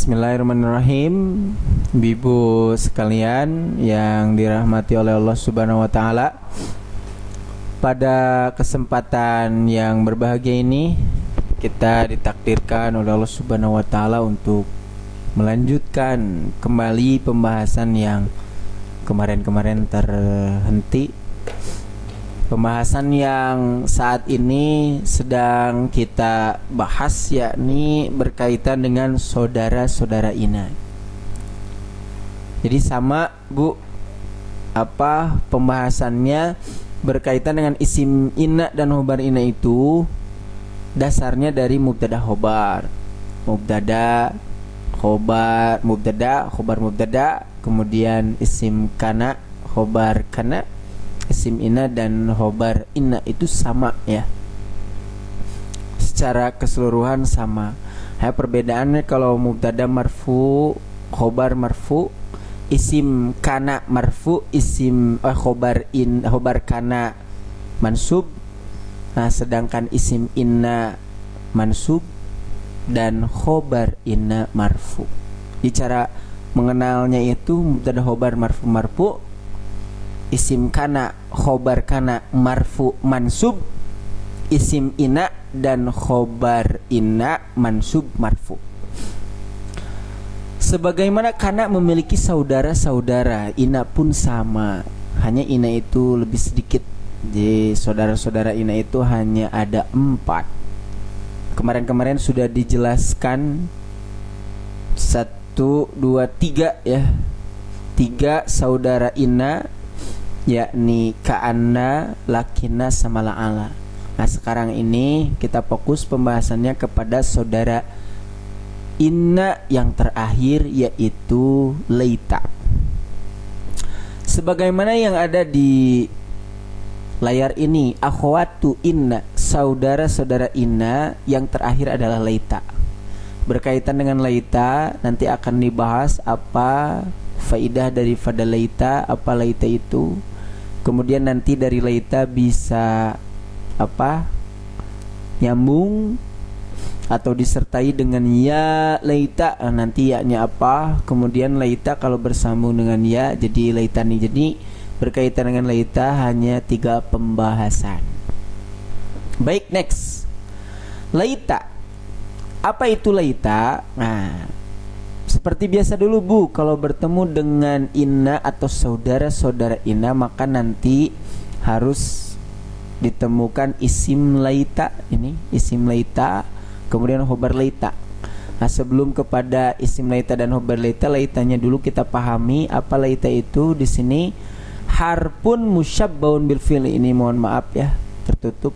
Bismillahirrahmanirrahim. Ibu sekalian yang dirahmati oleh Allah Subhanahu wa taala. Pada kesempatan yang berbahagia ini kita ditakdirkan oleh Allah Subhanahu wa taala untuk melanjutkan kembali pembahasan yang kemarin-kemarin terhenti. Pembahasan yang saat ini sedang kita bahas yakni berkaitan dengan saudara-saudara ina. Jadi sama Bu, pembahasannya berkaitan dengan isim ina dan khobar ina itu dasarnya dari mubtada khobar. Mubtada, khobar, mubtada, kemudian isim kana, khobar kana, isim ina dan khobar ina itu sama ya, secara keseluruhan sama. Perbedaannya kalau mubtada marfu, khobar marfu, isim kana marfu, isim khobar kana mansub. Nah, sedangkan isim inna mansub dan khobar inna marfu. Di cara mengenalnya itu mubtada khobar marfu, isim kana khobar kana marfu mansub, isim ina dan khobar ina mansub marfu. Sebagaimana kana memiliki saudara-saudara, ina pun sama. Hanya ina itu lebih sedikit. Jadi saudara-saudara ina itu hanya ada 4. Kemarin-kemarin sudah dijelaskan 1, 2, 3 ya. 3 saudara ina, yakni ka'anna, lakinna, sama la'ala. Nah, sekarang ini kita fokus pembahasannya kepada saudara inna yang terakhir, yaitu laita. Sebagaimana yang ada di layar ini, akhwatu inna, saudara-saudara inna yang terakhir adalah laita. Berkaitan dengan laita nanti akan dibahas apa faidah daripada laita, apa laita itu. Kemudian nanti dari laita bisa nyambung atau disertai dengan ya laita, nanti ya-nya apa. Kemudian laita kalau bersambung dengan ya jadi laitani. Jadi berkaitan dengan laita hanya 3 pembahasan. Baik, next. Laita. Apa itu laita? Nah, seperti biasa dulu Bu, kalau bertemu dengan inna atau saudara-saudara inna maka nanti harus ditemukan isim laita. Ini isim laita, kemudian khobar laita. Nah, sebelum kepada isim laita dan khobar laita, laitanya dulu kita pahami apa laita itu. Di sini harpun musyabbahun bil fi'li, ini mohon maaf ya, tertutup.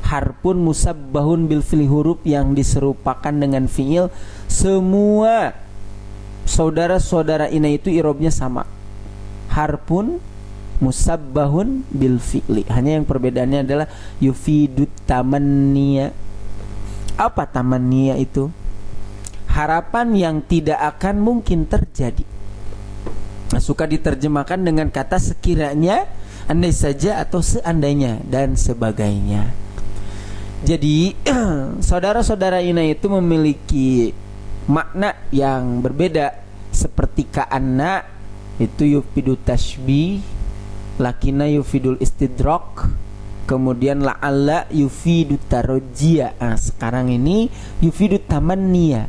Harpun musabbahun bil fi'li, huruf yang diserupakan dengan fi'il. Semua saudara-saudara ina itu irobnya sama, harpun musabbahun bil fi'li. Hanya yang perbedaannya adalah yufidut tamanniya. Apa tamanniya itu? Harapan yang tidak akan mungkin terjadi. Nah, suka diterjemahkan dengan kata sekiranya, andai saja, atau seandainya dan sebagainya. Jadi saudara-saudara ina itu memiliki makna yang berbeda. Seperti ka'anna itu yufidu tashbih, lakinna yufidul istidrak, kemudian la'alla yufidu tarojia. Nah, sekarang ini yufidu tamanniya.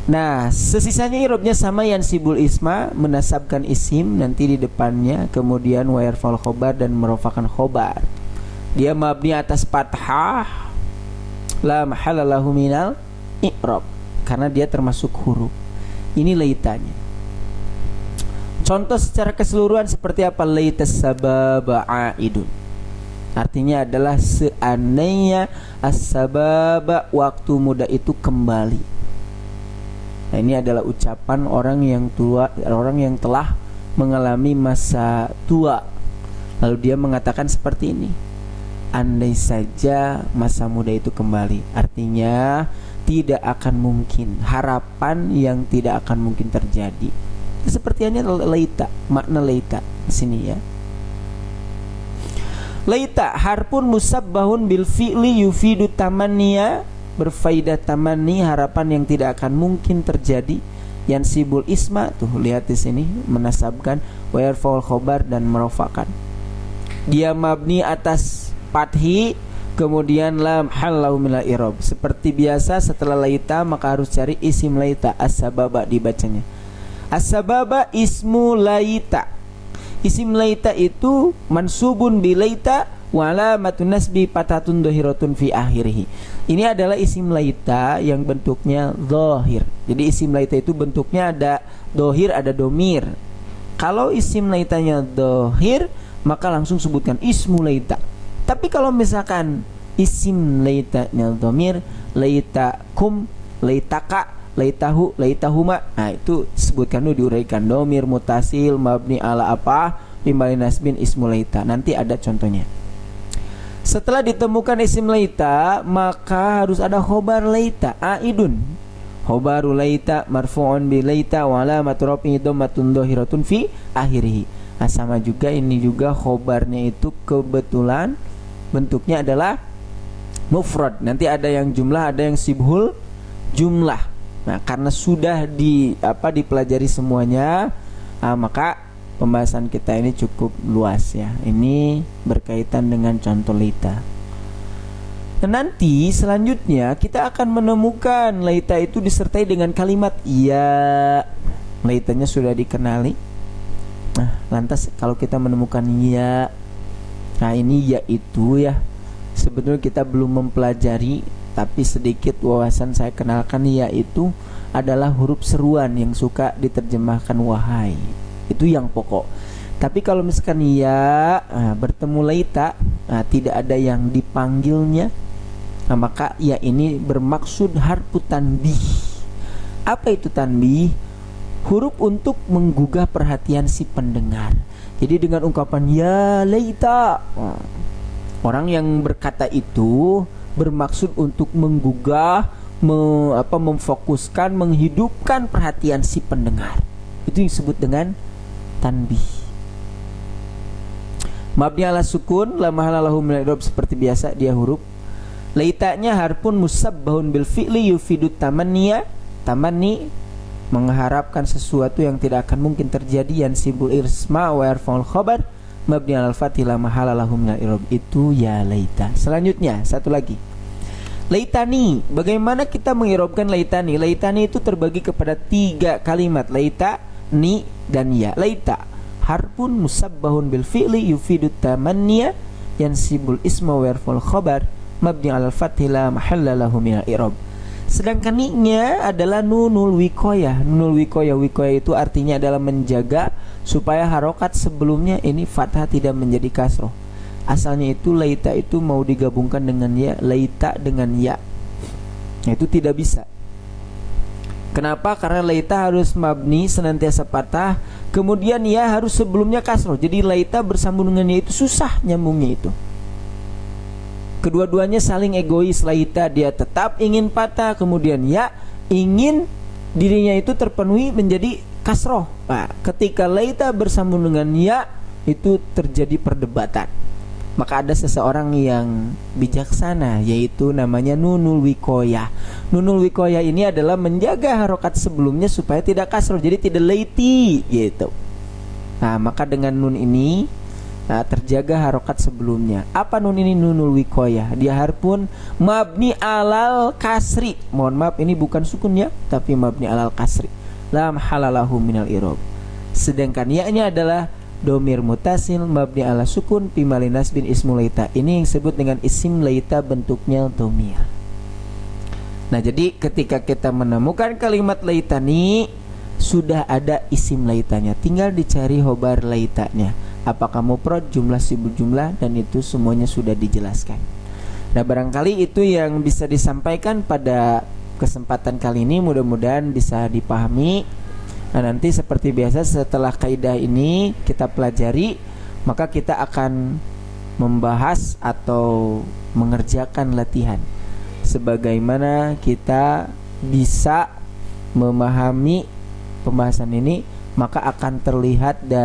Nah, sesisanya irobnya sama, yansibul isma, menasabkan isim nanti di depannya, kemudian wa yarfa'ul khobar dan merofakan khobar. Dia mabni atas fathah, la mahalla lahu minal i'rab, karena dia termasuk huruf. Ini laitanya. Contoh secara keseluruhan seperti apa? Laitas sababa aidun. Artinya adalah seandainya as-sababa, waktu muda itu kembali. Nah, ini adalah ucapan orang yang tua, orang yang telah mengalami masa tua. Lalu dia mengatakan seperti ini, andai saja masa muda itu kembali. Artinya tidak akan mungkin, harapan yang tidak akan mungkin terjadi. Sepertinya laita, makna laita di sini ya. Laita harpun musabbahun bil fi'li yufidu tamanniya berfaidah tamanni, harapan yang tidak akan mungkin terjadi. Yansibul isma, tuh lihat di sini menasabkan, wa yarfa'ul khobar dan merofakan. Dia mabni atas fathi, kemudian lam halau minal i'rab. Seperti biasa setelah laita maka harus cari isim laita, as-sababa dibacanya. As-sababa ismu laita. Isim laita itu mansubun bi laita wa alamatun nasbi fatatun dhahiratun fi akhirih. Ini adalah isim laita yang bentuknya dhahir. Jadi isim laita itu bentuknya ada dhahir, ada domir. Kalau isim laitanya dhahir, maka langsung sebutkan ismu laita. Tapi kalau misalkan isim laitanya dhamir, laitakum, laitaka, laitahu, laitahuma, nah itu sebutkan dulu, diuraikan dhamir mutasil mabni ala apa, timbali nasbin ismu laita. Nanti ada contohnya. Setelah ditemukan isim laita, maka harus ada khobar laita, aidun. Khobaru laita marfu'un bi laita wa alamatu rafi'i dhammatun dhahiratun fi akhirih. Nah, sama juga ini juga khobarnya itu kebetulan bentuknya adalah mufrad. Nanti ada yang jumlah, ada yang sibhul jumlah. Nah, karena sudah dipelajari semuanya, maka pembahasan kita ini cukup luas ya. Ini berkaitan dengan contoh laita. Dan nanti selanjutnya kita akan menemukan laita itu disertai dengan kalimat ya. Laitanya sudah dikenali. Nah, lantas kalau kita menemukan ya, nah ini ya itu ya, sebetulnya kita belum mempelajari, tapi sedikit wawasan saya kenalkan. Ya itu adalah huruf seruan yang suka diterjemahkan wahai. Itu yang pokok. Tapi kalau misalkan ya bertemu laita, tidak ada yang dipanggilnya, maka ya ini bermaksud harfu tanbih. Apa itu tanbih? Huruf untuk menggugah perhatian si pendengar. Jadi dengan ungkapan ya laita, orang yang berkata itu bermaksud untuk menggugah, memfokuskan, menghidupkan perhatian si pendengar. Itu disebut dengan tanbih. Mabni ala sukun, la mahala lahu min al-i'rab, seperti biasa dia huruf. Laitanya harfun musabbahun bil fi'li yufidu tamanniya. Tamanni mengharapkan sesuatu yang tidak akan mungkin terjadi. Yansibul isma wa yarfa'ul khabar mabni alal fathi la mahala lahu minal i'rab. Itu ya laita. Selanjutnya satu lagi, laitani. Bagaimana kita mengirobkan laitani? Laitani itu terbagi kepada 3 kalimat, laita, ni, dan ya. Laita harfun musabbahun bil fi'li yufidu tamanniya yansibul isma wa yarfa'ul khabar mabni alal fathi la mahalla lahu minal i'rab. Sedangkan ni-nya adalah nunul wikoyah. Nunul wikoyah, wikoyah itu artinya adalah menjaga supaya harokat sebelumnya ini fathah tidak menjadi kasroh. Asalnya itu laita itu mau digabungkan dengan ya, laita dengan ya. Nah, itu tidak bisa. Kenapa? Karena laita harus mabni senantiasa fathah, kemudian ya harus sebelumnya kasroh. Jadi laita bersambung dengan ya itu susah nyambungnya itu. Kedua-duanya saling egois. Laita dia tetap ingin patah, kemudian ya ingin dirinya itu terpenuhi menjadi kasroh. Nah, ketika laita bersambung dengan ya, itu terjadi perdebatan. Maka ada seseorang yang bijaksana, yaitu namanya nunul wikoyah. Nunul wikoyah ini adalah menjaga harokat sebelumnya supaya tidak kasroh, jadi tidak laiti gitu. Nah, maka dengan nun ini terjaga harokat sebelumnya. Apa nun ini? Nunul wikoyah. Dia harfun mabni alal kasri. Mohon maaf, ini bukan sukun ya, tapi mabni alal kasri. La mahalalahu minal i'rab. Sedangkan ya-nya adalah domir mutasil mabni ala sukun fi mali nasbin ismu laita. Ini yang disebut dengan isim laita, bentuknya domir. Nah, jadi ketika kita menemukan kalimat laitani, sudah ada isim laitanya, tinggal dicari khobar laitanya. Apakah mufrad, jumlah, sibul jumlah, dan itu semuanya sudah dijelaskan. Nah, barangkali itu yang bisa disampaikan pada kesempatan kali ini, mudah-mudahan bisa dipahami. Nah, nanti seperti biasa setelah kaidah ini kita pelajari, maka kita akan membahas atau mengerjakan latihan sebagaimana kita bisa memahami pembahasan ini, maka akan terlihat dari